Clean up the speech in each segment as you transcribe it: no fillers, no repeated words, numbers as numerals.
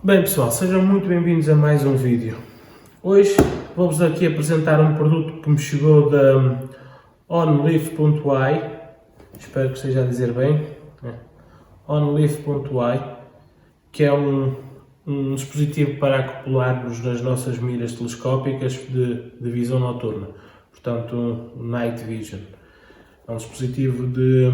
Bem pessoal, sejam muito bem-vindos a mais um vídeo. Hoje vou-vos aqui apresentar um produto que me chegou da onleaf.ai, espero que esteja a dizer bem, onleaf.ai, que é um dispositivo para acoplarmos nas nossas miras telescópicas de visão noturna, portanto um Night Vision. É um dispositivo de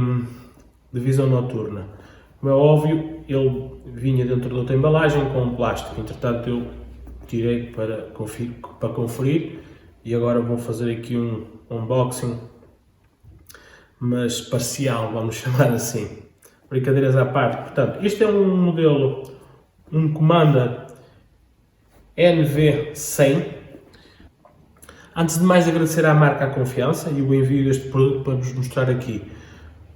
visão noturna. Como é óbvio, ele vinha dentro de outra embalagem com um plástico, entretanto eu tirei para conferir e agora vou fazer aqui um unboxing, mas parcial, vamos chamar assim. Brincadeiras à parte. Portanto, este é um modelo, um Commander NV100. Antes de mais, agradecer à marca a confiança e o envio deste produto para nos mostrar aqui.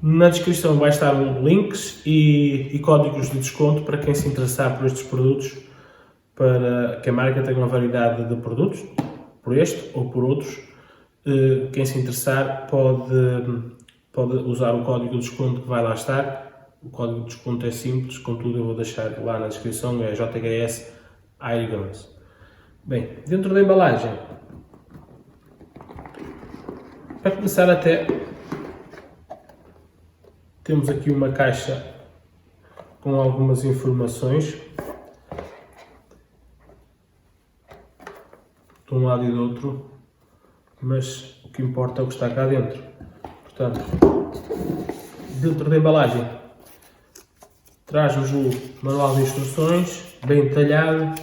Na descrição vai estar links e códigos de desconto para quem se interessar por estes produtos, para que a marca tenha uma variedade de produtos, por este ou por outros. Quem se interessar pode usar o código de desconto que vai lá estar. O código de desconto é simples, contudo eu vou deixar lá na descrição, é JHS Airguns. Bem, dentro da embalagem, para começar até, temos aqui uma caixa com algumas informações, de um lado e do outro, mas o que importa é o que está cá dentro. Portanto, dentro da embalagem, traz-nos o manual de instruções, bem detalhado,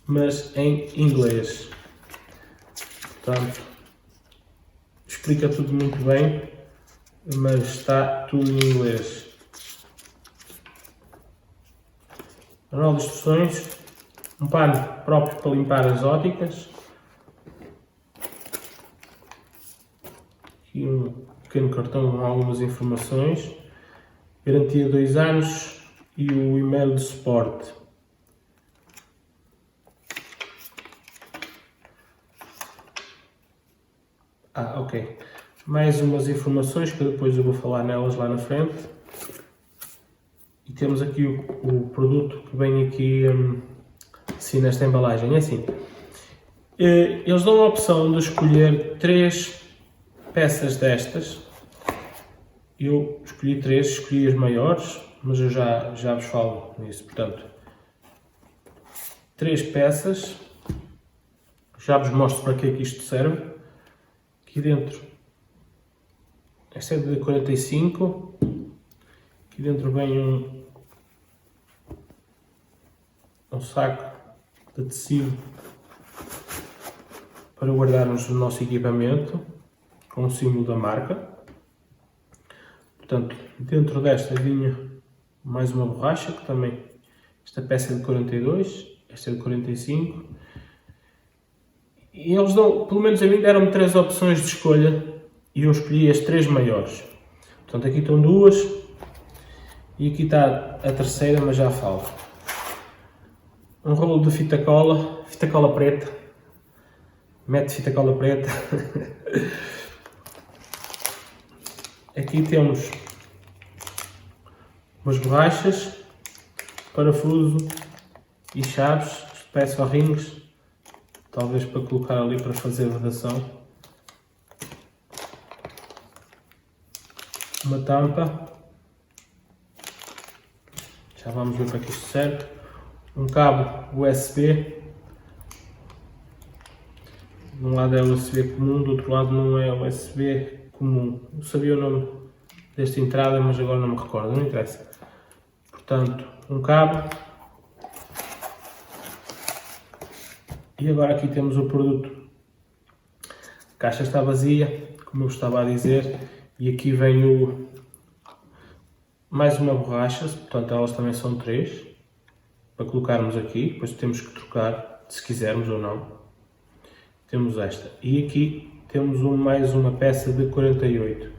mas em inglês. Portanto, explica tudo muito bem, mas está tudo em inglês. Manual de instruções, um pano próprio para limpar as óticas, aqui um pequeno cartão com algumas informações, garantia 2 anos e o e-mail de suporte. Ok. Mais umas informações que depois eu vou falar nelas lá na frente. E temos aqui o produto que vem aqui assim nesta embalagem. É assim, eles dão a opção de escolher 3 peças destas. Eu escolhi 3, escolhi as maiores, mas eu já vos falo nisso. Portanto, 3 peças, já vos mostro para que é que isto serve. Aqui dentro, esta é de 45, aqui dentro vem um saco de tecido para guardarmos o nosso equipamento, com o símbolo da marca. Portanto, dentro desta vinha mais uma borracha, que também, esta peça é de 42, esta é de 45. E eles dão, pelo menos a mim, deram-me 3 opções de escolha e eu escolhi as 3 maiores. Portanto, aqui estão 2 e aqui está a terceira, mas já falo. Um rolo de fita cola preta. Mete fita cola preta. Aqui temos umas borrachas, parafuso e chaves, peças ou rings, talvez para colocar ali para fazer vedação. Uma tampa, já vamos ver para que isto serve. Um cabo USB, de um lado é USB comum, do outro lado não é USB comum. Eu sabia o nome desta entrada, mas agora não me recordo, não interessa. Portanto, um cabo. E agora aqui temos o produto. A caixa está vazia, como eu estava a dizer, e aqui vem mais uma borracha, portanto elas também são 3, para colocarmos aqui, depois temos que trocar, se quisermos ou não. Temos esta. E aqui temos mais uma peça de 48.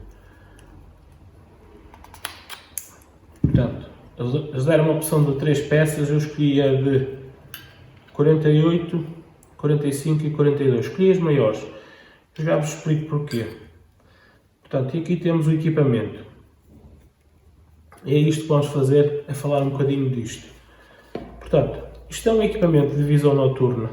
Portanto, eles deram uma opção de 3 peças, eu escolhi a de 48, 45 e 42. Escolhi as maiores. Eu já vos explico porquê. Portanto, e aqui temos o equipamento. E é isto que vamos fazer, é falar um bocadinho disto. Portanto, Isto é um equipamento de visão noturna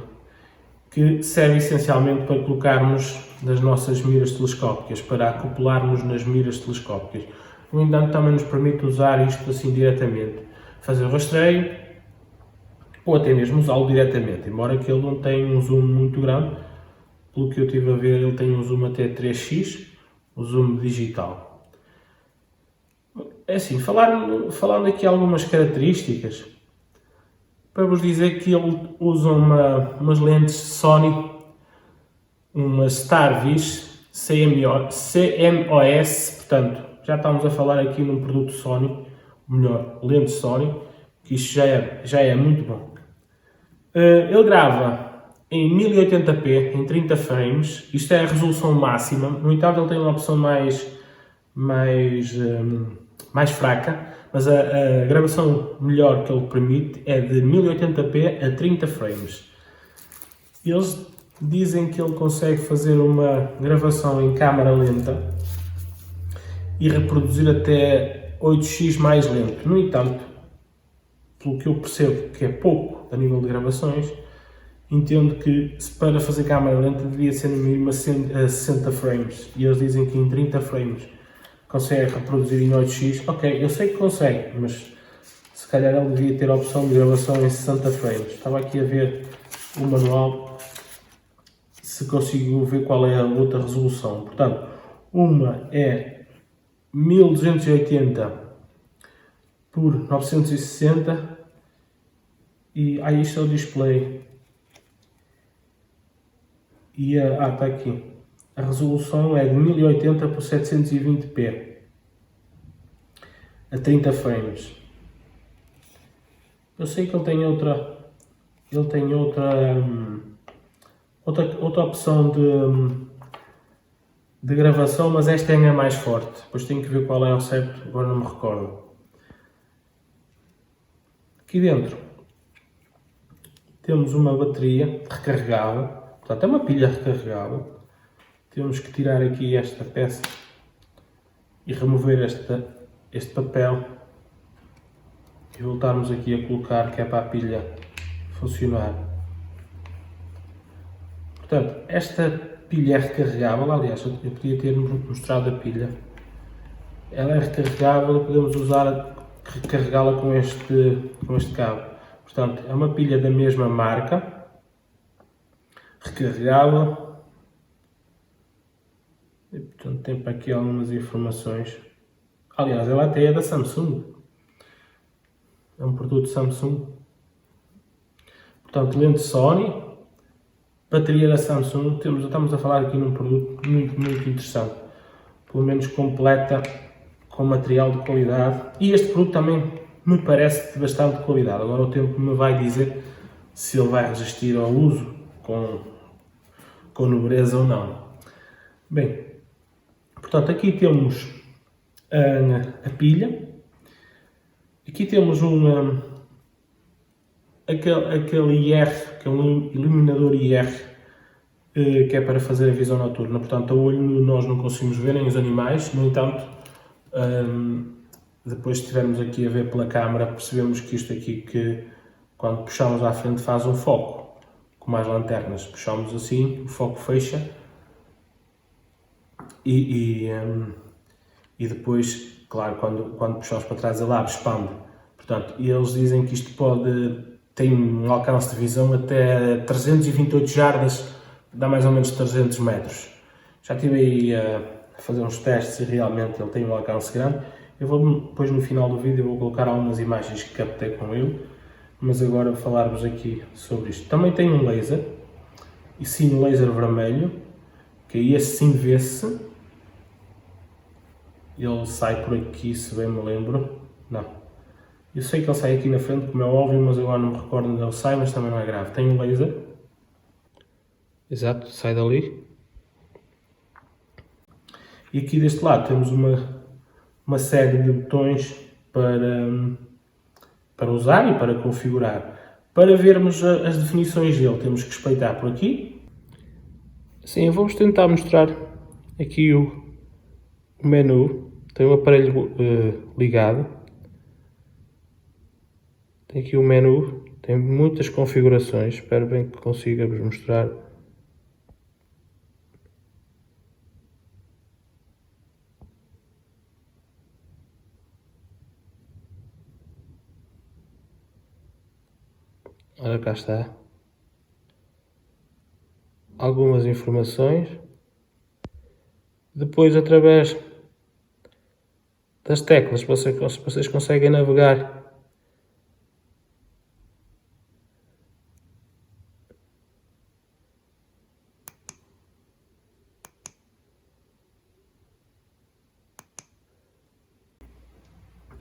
que serve essencialmente para colocarmos nas nossas miras telescópicas, para acoplarmos nas miras telescópicas. No entanto, também nos permite usar isto assim diretamente, fazer o rastreio ou até mesmo usá-lo diretamente, embora que ele não tenha um zoom muito grande. Pelo que eu estive a ver, ele tem um zoom até 3x, o zoom digital. É assim, falando aqui algumas características, para vos dizer que ele usa umas lentes Sony, uma Starvis CMOS, portanto, já estamos a falar aqui num produto Sony, melhor, lente Sony, que isto já é muito bom. Ele grava em 1080p, em 30 frames, isto é a resolução máxima. No entanto, ele tem uma opção mais fraca, mas a gravação melhor que ele permite é de 1080p a 30 frames. Eles dizem que ele consegue fazer uma gravação em câmara lenta e reproduzir até 8x mais lento. No entanto, pelo que eu percebo que é pouco a nível de gravações, entendo que para fazer câmara lenta devia ser no mínimo a 60 frames, e eles dizem que em 30 frames consegue reproduzir em 8x. Ok, eu sei que consegue, mas se calhar ele devia ter a opção de gravação em 60 frames. Estava aqui a ver o manual, se consigo ver qual é a outra resolução. Portanto, uma é 1280 por 960 e aí isto é o display. E está aqui. A resolução é de 1080 por 720p a 30 frames. Eu sei que ele tem outra opção de gravação, mas esta é a mais forte. Depois tenho que ver qual é o certo, agora não me recordo. Aqui dentro temos uma bateria recarregável, portanto é uma pilha recarregável. Temos que tirar aqui esta peça e remover este papel e voltarmos aqui a colocar, que é para a pilha funcionar. Portanto, esta pilha é recarregável, aliás, eu podia ter mostrado a pilha. Ela é recarregável e podemos recarregá-la com este cabo. Portanto, é uma pilha da mesma marca, recarregável. E, portanto, tem para aqui algumas informações. Aliás, ela até é da Samsung. É um produto Samsung. Portanto, lente Sony, bateria da Samsung. Estamos a falar aqui num produto muito, muito interessante. Pelo menos completa, com material de qualidade. E este produto também me parece de bastante qualidade. Agora o tempo me vai dizer se ele vai resistir ao uso com nobreza ou não. Bem, portanto, aqui temos a pilha. Aqui temos aquele IR, que é um iluminador IR, que é para fazer a visão noturna. Portanto, a olho nós não conseguimos ver, nem os animais. No entanto, depois se estivermos aqui a ver pela câmara, percebemos que isto aqui, que quando puxamos à frente faz um foco, como as lanternas. Puxamos assim, o foco fecha e depois, claro, quando puxamos para trás ele abre, expande. Portanto, eles dizem que isto tem um alcance de visão até 328 jardas, dá mais ou menos 300 metros. Já estive aí a fazer uns testes e realmente ele tem um alcance grande. Eu vou, depois no final do vídeo, vou colocar algumas imagens que captei com ele, mas agora falar-vos aqui sobre isto. Também tem um laser, e sim um laser vermelho, que aí esse sim vê-se. Ele sai por aqui, se bem me lembro. Não. Eu sei que ele sai aqui na frente, como é óbvio, mas agora não me recordo onde ele sai, mas também não é grave. Tem um laser. Exato, sai dali. E aqui deste lado temos uma série de botões para usar e para configurar. Para vermos as definições dele, temos que espreitar por aqui. Sim, eu vou-vos tentar mostrar aqui o menu. Tem o aparelho ligado. Tem aqui o menu. tem muitas configurações, espero bem que consiga vos mostrar. Ora, cá está. Algumas informações. Depois, através das teclas, vocês conseguem navegar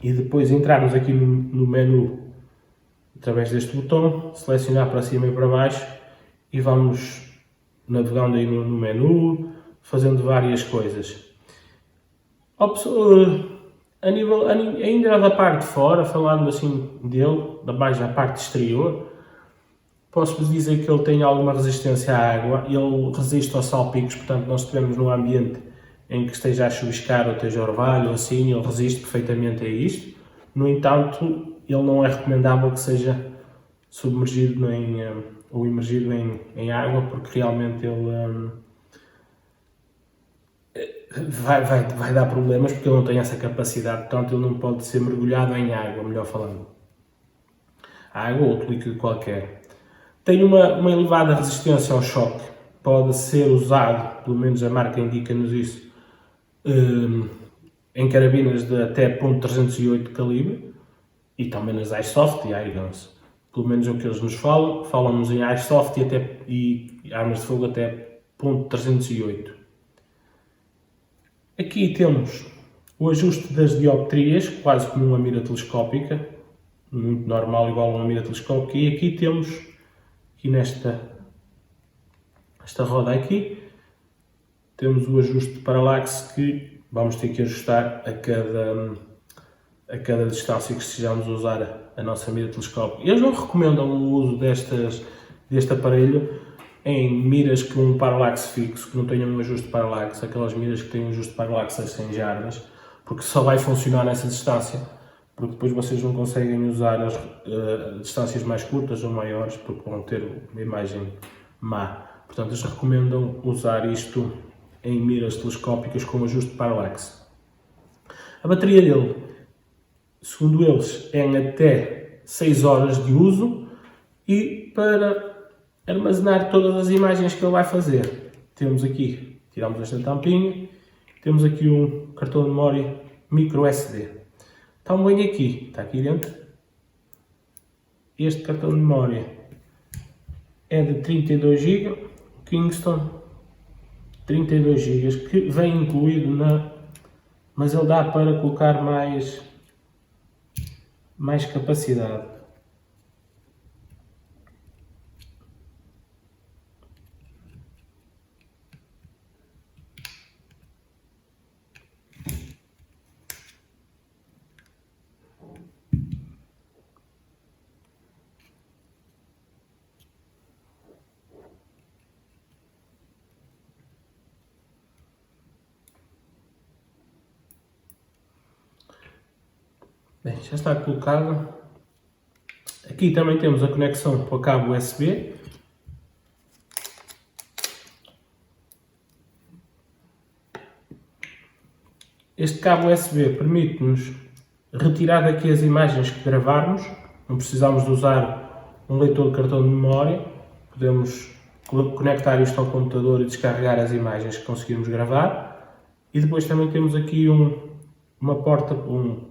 e depois entrarmos aqui no menu através deste botão, selecionar para cima e para baixo e vamos navegando aí no menu, fazendo várias coisas. Ainda da parte de fora, falando assim dele, da mais da parte exterior, posso-vos dizer que ele tem alguma resistência à água, ele resiste aos salpicos, portanto nós estivermos num ambiente em que esteja a chuviscar ou esteja orvalho ou assim, ele resiste perfeitamente a isto. No entanto, ele não é recomendável que seja submergido ou imergido em água, porque realmente ele vai dar problemas, porque ele não tem essa capacidade, portanto ele não pode ser mergulhado em água, melhor falando. Água ou outro líquido qualquer. Tem uma elevada resistência ao choque, pode ser usado, pelo menos a marca indica-nos isso, em carabinas de até .308 de calibre e também nas Airsoft e Airguns. Pelo menos é o que eles nos falam. Falam-nos em Airsoft e armas de fogo até .308. Aqui temos o ajuste das dioptrias, quase como uma mira telescópica, muito normal, igual a uma mira telescópica. E aqui temos, nesta roda aqui, temos o ajuste de paralaxe que vamos ter que ajustar a cada distância que estejamos a usar a nossa mira telescópica. Eles não recomendam o uso deste aparelho em miras com um paralaxe fixo, que não tenham um ajuste de paralaxe, aquelas miras que têm um ajuste de paralaxe a 100 jardas, porque só vai funcionar nessa distância, porque depois vocês não conseguem usar as distâncias mais curtas ou maiores, porque vão ter uma imagem má. Portanto, eles recomendam usar isto em miras telescópicas com ajuste de paralaxe. A bateria dele, segundo eles, é em até 6 horas de uso e para armazenar todas as imagens que ele vai fazer. Temos aqui, tiramos esta tampinha, temos aqui um cartão de memória micro SD. Então venho aqui, está aqui dentro, este cartão de memória é de 32 GB, Kingston 32 GB, que vem incluído mas ele dá para colocar mais capacidade. Bem, já está colocado. Aqui também temos a conexão para o cabo USB. Este cabo USB permite-nos retirar daqui as imagens que gravarmos. Não precisamos de usar um leitor de cartão de memória. Podemos conectar isto ao computador e descarregar as imagens que conseguirmos gravar. E depois também temos aqui uma porta, um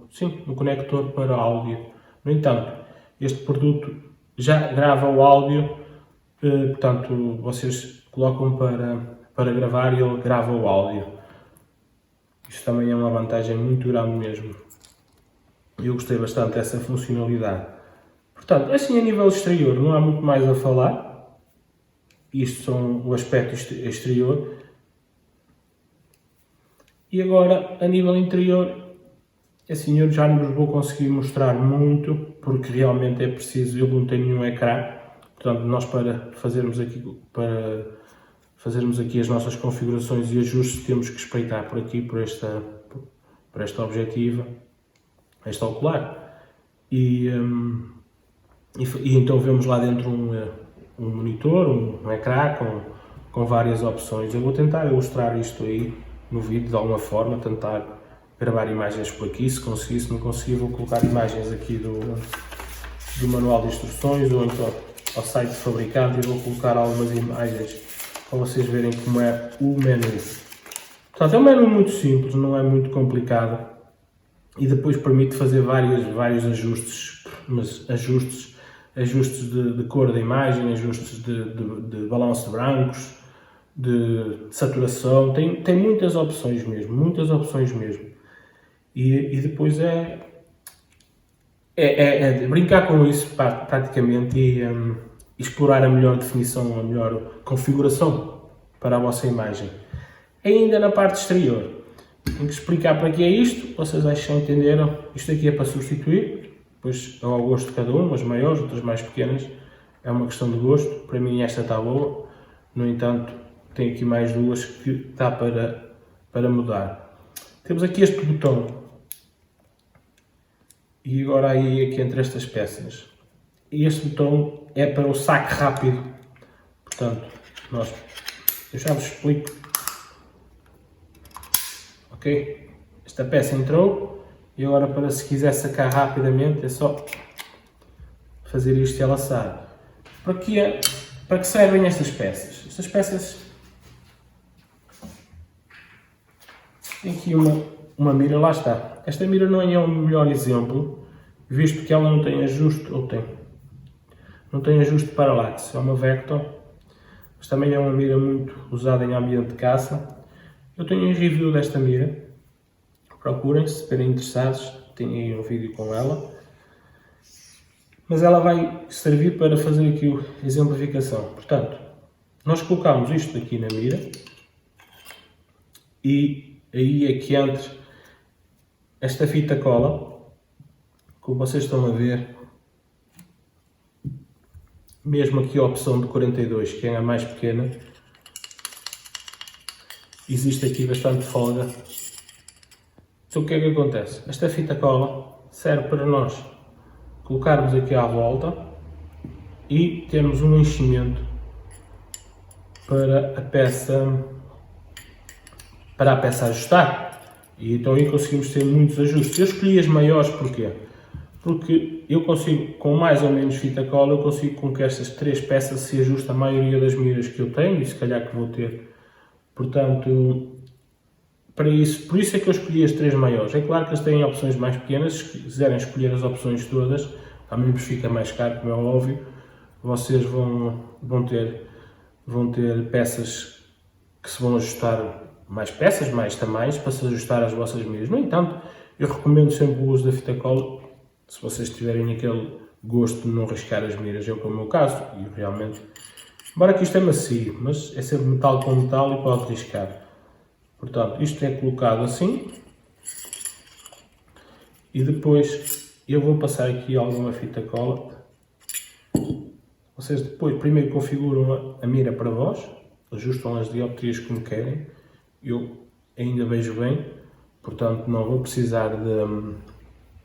conector para áudio. No entanto, este produto já grava o áudio, portanto, vocês colocam para gravar e ele grava o áudio. Isto também é uma vantagem muito grande mesmo. Eu gostei bastante dessa funcionalidade. Portanto, assim a nível exterior não há muito mais a falar. Isto são o aspecto exterior. E agora, a nível interior, assim eu já não vos vou conseguir mostrar muito, porque realmente é preciso, eu não tenho nenhum ecrã. Portanto, nós para fazermos aqui as nossas configurações e ajustes, temos que espreitar por aqui, por esta objetiva, esta ocular. E e então vemos lá dentro um monitor, um ecrã com várias opções. Eu vou tentar ilustrar isto aí no vídeo de alguma forma, tentar gravar imagens por aqui, se conseguir, se não conseguir vou colocar imagens aqui do manual de instruções ou então ao site do fabricante e vou colocar algumas imagens para vocês verem como é o menu. Portanto, é um menu muito simples, não é muito complicado e depois permite fazer vários ajustes, mas ajustes de cor da imagem, ajustes de balanço de brancos, de saturação, tem muitas opções mesmo, e depois é brincar com isso praticamente e explorar a melhor definição, a melhor configuração para a vossa imagem. Ainda na parte exterior, tenho que explicar para que é isto, vocês acham que entenderam, isto aqui é para substituir, depois é ao gosto de cada um, umas maiores, outras mais pequenas, é uma questão de gosto, para mim esta está boa, no entanto tenho aqui mais duas que dá para mudar. Temos aqui este botão, e agora aí aqui entre estas peças, e este botão é para o saque rápido, portanto, eu já vos explico, ok? Esta peça entrou, e agora para se quiser sacar rapidamente é só fazer isto e ela sai. Para que servem estas peças? Estas peças tem aqui uma mira, lá está. Esta mira não é o melhor exemplo, visto que ela não tem ajuste, ou tem. Não tem ajuste de parallaxe, é uma Vector, mas também é uma mira muito usada em ambiente de caça. Eu tenho um review desta mira, procurem se estiverem interessados, tenho aí um vídeo com ela. Mas ela vai servir para fazer aqui a exemplificação. Portanto, nós colocamos isto aqui na mira e aí é que entra esta fita cola, como vocês estão a ver, mesmo aqui a opção de 42, que é a mais pequena, existe aqui bastante folga. Então o que é que acontece? Esta fita cola serve para nós colocarmos aqui à volta e termos um enchimento para a peça ajustar. E então aí conseguimos ter muitos ajustes. Eu escolhi as maiores porquê? Porque eu consigo, com mais ou menos fita cola, eu consigo com que estas três peças se ajustem a maioria das miras que eu tenho e se calhar que vou ter. Portanto, por isso é que eu escolhi as três maiores. É claro que eles têm opções mais pequenas, se quiserem escolher as opções todas, também vos fica mais caro, como é óbvio. Vocês vão ter peças que se vão ajustar, mais peças, mais tamanhos, para se ajustar às vossas miras. No entanto, eu recomendo sempre o uso da fita cola, se vocês tiverem aquele gosto de não riscar as miras, é o meu caso, e realmente, embora que isto é macio, mas é sempre metal com metal e pode riscar. Portanto, isto é colocado assim, e depois eu vou passar aqui alguma fita cola. Vocês depois primeiro configuram a mira para vós, ajustam as dioptrias como querem. Eu ainda vejo bem, portanto não vou precisar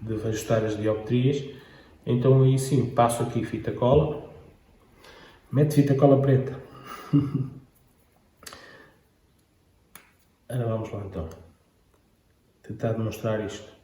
de ajustar as dioptrias. Então aí sim, passo aqui fita cola, mete fita cola preta. Agora vamos lá então, tentar demonstrar isto.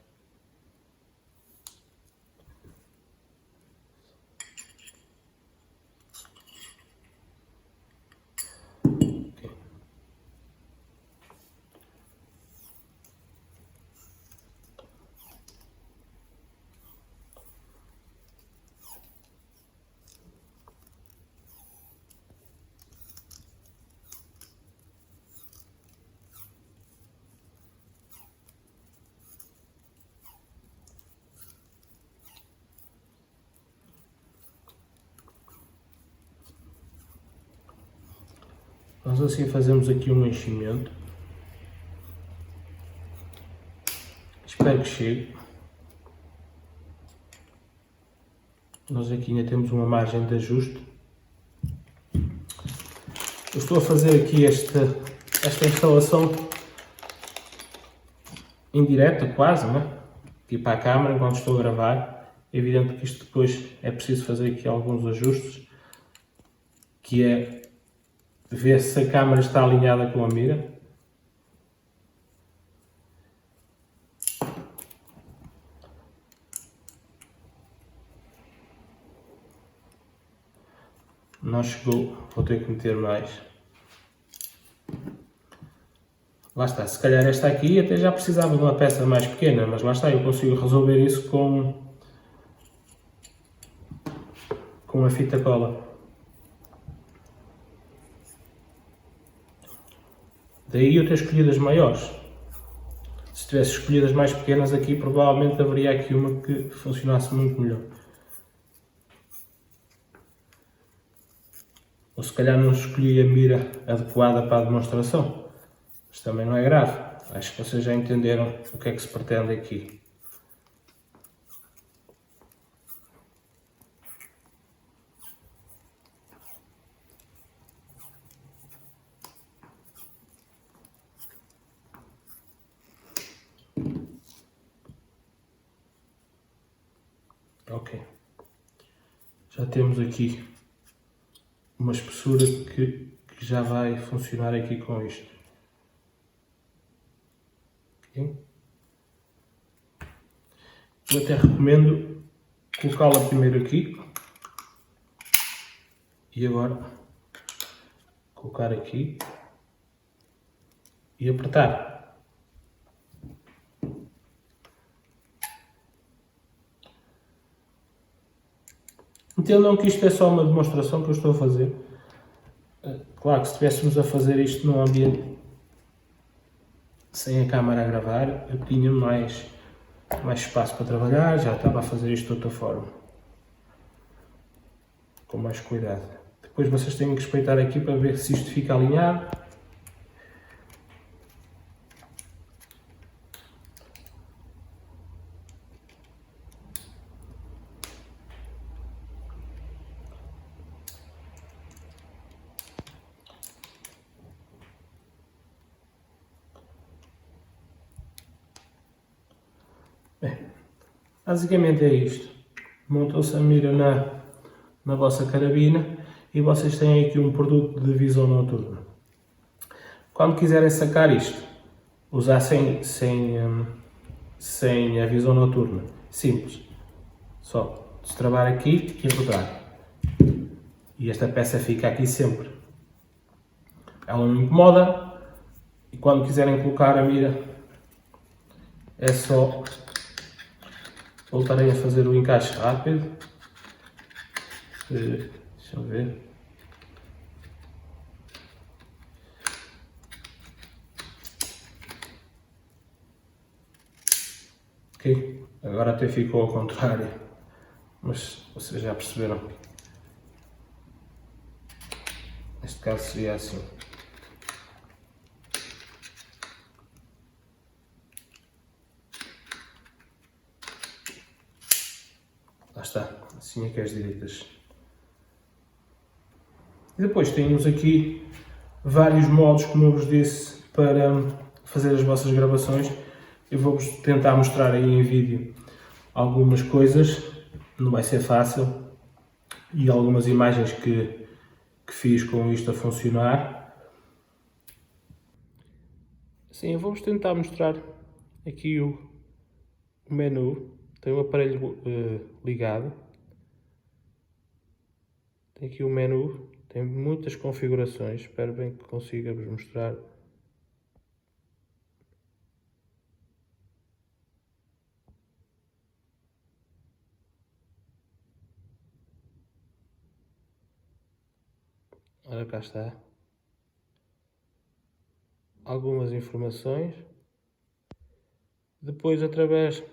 Nós assim fazemos aqui um enchimento. Espero que chegue. Nós aqui ainda temos uma margem de ajuste. Eu estou a fazer aqui esta instalação em direto quase, né? Aqui para a câmera enquanto estou a gravar. É evidente que isto depois é preciso fazer aqui alguns ajustes, que é ver se a câmera está alinhada com a mira. Não chegou, vou ter que meter mais. Lá está, se calhar esta aqui até já precisava de uma peça mais pequena, mas lá está, eu consigo resolver isso com a fita cola. Daí eu ter escolhido as maiores. Se tivesse escolhido as mais pequenas aqui, provavelmente haveria aqui uma que funcionasse muito melhor. Ou se calhar não escolhi a mira adequada para a demonstração. Mas também não é grave. Acho que vocês já entenderam o que é que se pretende aqui. Ok. Já temos aqui uma espessura que já vai funcionar aqui com isto. Okay. Eu até recomendo colocá-la primeiro aqui e agora colocar aqui e apertar. Entendam que isto é só uma demonstração que eu estou a fazer. Claro que se estivéssemos a fazer isto num ambiente sem a câmera a gravar, eu tinha mais espaço para trabalhar, já estava a fazer isto de outra forma. Com mais cuidado. Depois vocês têm que respeitar aqui para ver se isto fica alinhado. Bem, basicamente é isto. Montou-se a mira na vossa carabina e vocês têm aqui um produto de visão noturna. Quando quiserem sacar isto, usar sem a visão noturna, simples. Só destravar aqui e rodar. E esta peça fica aqui sempre. Ela não incomoda e quando quiserem colocar a mira é só voltarem a fazer o encaixe rápido. Deixa eu ver. Ok, agora até ficou ao contrário, mas vocês já perceberam. Neste caso seria assim. Lá está, assim é que é as direitas. E depois temos aqui vários modos, como eu vos disse, para fazer as vossas gravações. Eu vou-vos tentar mostrar aí em vídeo algumas coisas, não vai ser fácil, e algumas imagens que fiz com isto a funcionar. Sim, eu vou-vos tentar mostrar aqui o menu. Tem o aparelho ligado. Tem aqui o menu, tem muitas configurações. Espero bem que consiga vos mostrar. Ora, cá está. Algumas informações. Depois, através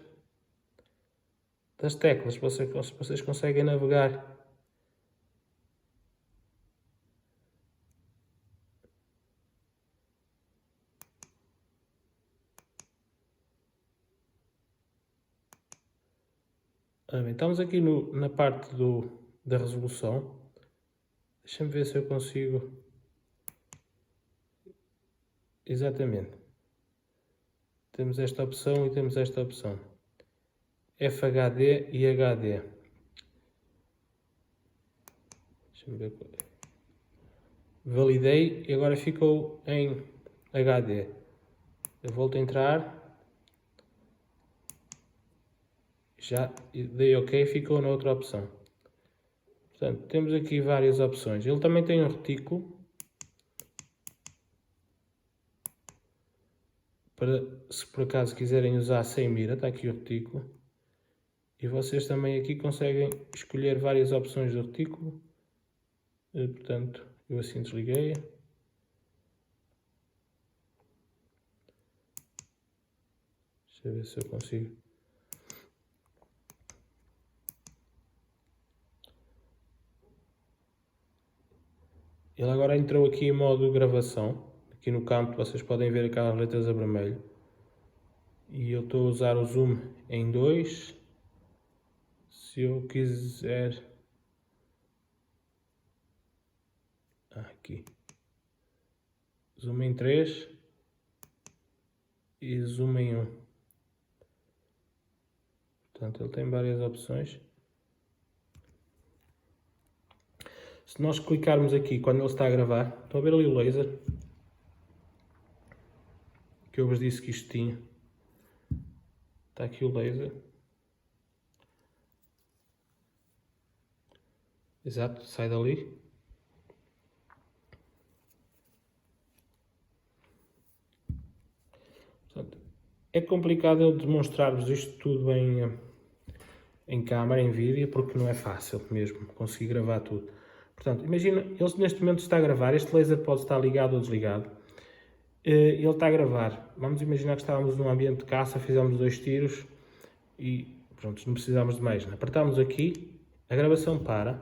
das teclas, vocês conseguem navegar estamos aqui na parte da resolução. Deixa-me ver se eu consigo. Exatamente. Temos esta opção e temos esta opção. FHD e HD. Deixa-me ver. Validei e agora ficou em HD. Eu volto a entrar. Já dei OK, ficou na outra opção. Portanto, temos aqui várias opções. Ele também tem um retículo. Para, se por acaso quiserem usar sem mira, está aqui o retículo. E vocês também aqui conseguem escolher várias opções do retículo. Portanto, eu assim desliguei. Deixa eu ver se eu consigo. Ele agora entrou aqui em modo gravação. Aqui no canto vocês podem ver aquelas letras a vermelho. E eu estou a usar o zoom em 2. Se eu quiser... aqui. Zoom em 3. E zoom em 1. Portanto, ele tem várias opções. Se nós clicarmos aqui quando ele está a gravar, estão a ver ali o laser? Que eu vos disse que isto tinha. Está aqui o laser. Exato, sai dali. Portanto, é complicado eu demonstrar-vos isto tudo em câmara, em vídeo, porque não é fácil mesmo conseguir gravar tudo. Portanto, imagina, ele neste momento está a gravar, este laser pode estar ligado ou desligado. Ele está a gravar. Vamos imaginar que estávamos num ambiente de caça, fizemos 2 tiros e pronto, não precisamos de mais. Apertamos aqui, a gravação para.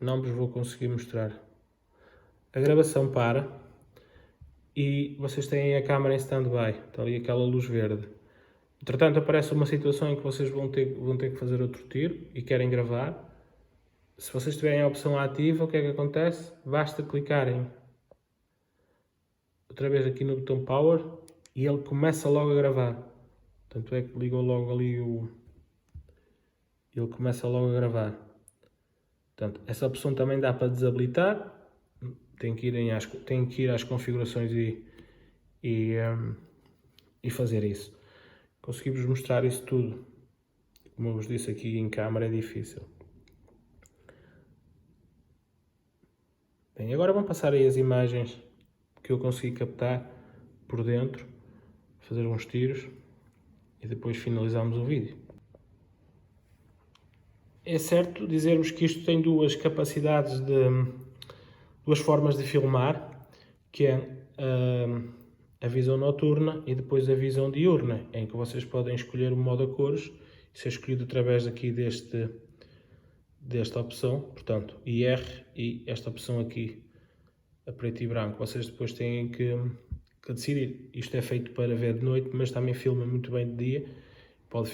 Não vos vou conseguir mostrar. A gravação para e vocês têm a câmera em stand-by. Está ali aquela luz verde. Entretanto, aparece uma situação em que vocês vão ter que fazer outro tiro e querem gravar. Se vocês tiverem a opção ativa, o que é que acontece? Basta clicarem outra vez aqui no botão Power e ele começa logo a gravar. Tanto é que ligou logo ali ele começa logo a gravar. Portanto, essa opção também dá para desabilitar. Tem que ir às configurações e fazer isso. Consegui-vos mostrar isso tudo. Como eu vos disse aqui em câmara é difícil. Bem, agora vão passar aí as imagens que eu consegui captar por dentro, fazer uns tiros e depois finalizamos o vídeo. É certo dizermos que isto tem duas capacidades duas formas de filmar, que é a visão noturna e depois a visão diurna, em que vocês podem escolher o modo a cores, isso é escolhido através aqui desta opção, portanto, IR e esta opção aqui, a preto e branco. Vocês depois têm que decidir. Isto é feito para ver de noite, mas também filma muito bem de dia. Pode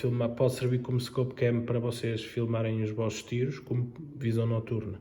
servir como scope cam para vocês filmarem os vossos tiros, como visão noturna.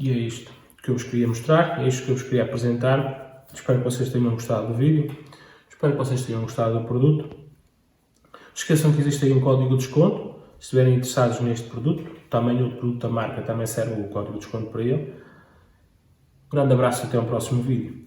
E é isto que eu vos queria mostrar, é isto que eu vos queria apresentar. Espero que vocês tenham gostado do vídeo, espero que vocês tenham gostado do produto. Não esqueçam que existe aí um código de desconto, se estiverem interessados neste produto. Também o produto da marca também serve o código de desconto para ele. Um grande abraço e até ao próximo vídeo.